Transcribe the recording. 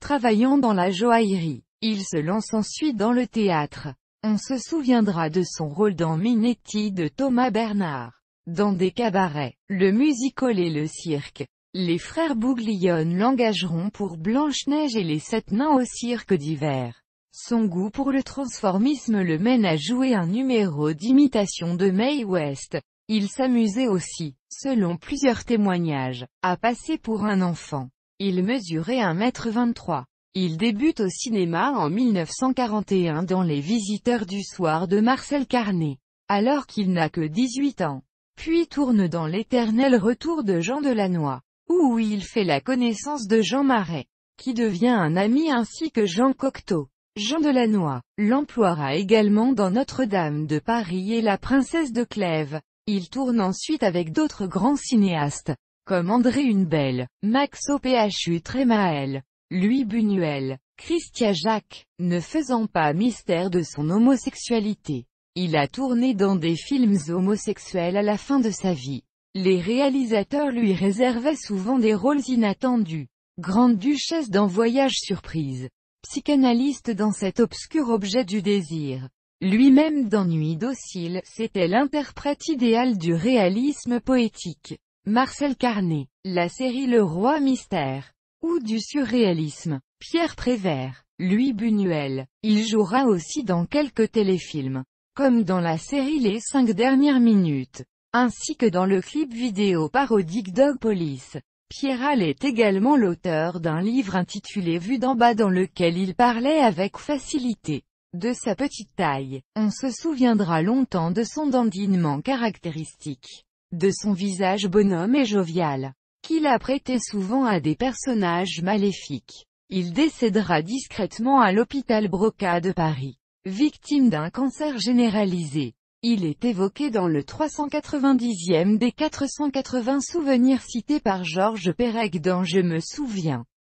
travaillant dans la joaillerie. Il se lance ensuite dans le théâtre. On se souviendra de son rôle dans Minetti de Thomas Bernard. Dans des cabarets, le music-hall et le cirque. Les frères Bouglione l'engageront pour Blanche-Neige et les 7 nains au cirque d'hiver. Son goût pour le transformisme le mène à jouer un numéro d'imitation de Mae West. Il s'amusait aussi, selon plusieurs témoignages, à passer pour un enfant. Il mesurait 1,23 m. Il débute au cinéma en 1941 dans Les Visiteurs du soir de Marcel Carné, alors qu'il n'a que 18 ans. Puis tourne dans L'éternel retour de Jean Delannoy, où il fait la connaissance de Jean Marais, qui devient un ami ainsi que Jean Cocteau. Jean Delannoy l'emploiera également dans Notre-Dame de Paris et La princesse de Clèves. Il tourne ensuite avec d'autres grands cinéastes, comme André Hunebelle, Max Ophu Tremael, Louis Buñuel, Christian Jacques, ne faisant pas mystère de son homosexualité. Il a tourné dans des films homosexuels à la fin de sa vie. Les réalisateurs lui réservaient souvent des rôles inattendus. Grande duchesse dans Voyage surprise. Psychanalyste dans Cet obscur objet du désir. Lui-même dans Nuit docile, c'était l'interprète idéal du réalisme poétique. Marcel Carné, la série Le Roi Mystère, ou du surréalisme. Pierre Prévert, Louis Buñuel, il jouera aussi dans quelques téléfilms, comme dans la série Les 5 dernières minutes, ainsi que dans le clip vidéo parodique Dog Police. Pierral est également l'auteur d'un livre intitulé Vue d'en bas dans lequel il parlait avec facilité de sa petite taille. On se souviendra longtemps de son dandinement caractéristique, de son visage bonhomme et jovial, qu'il a prêté souvent à des personnages maléfiques. Il décédera discrètement à l'hôpital Broca de Paris, victime d'un cancer généralisé. Il est évoqué dans le 390e des 480 souvenirs cités par Georges Perec dans Je me souviens.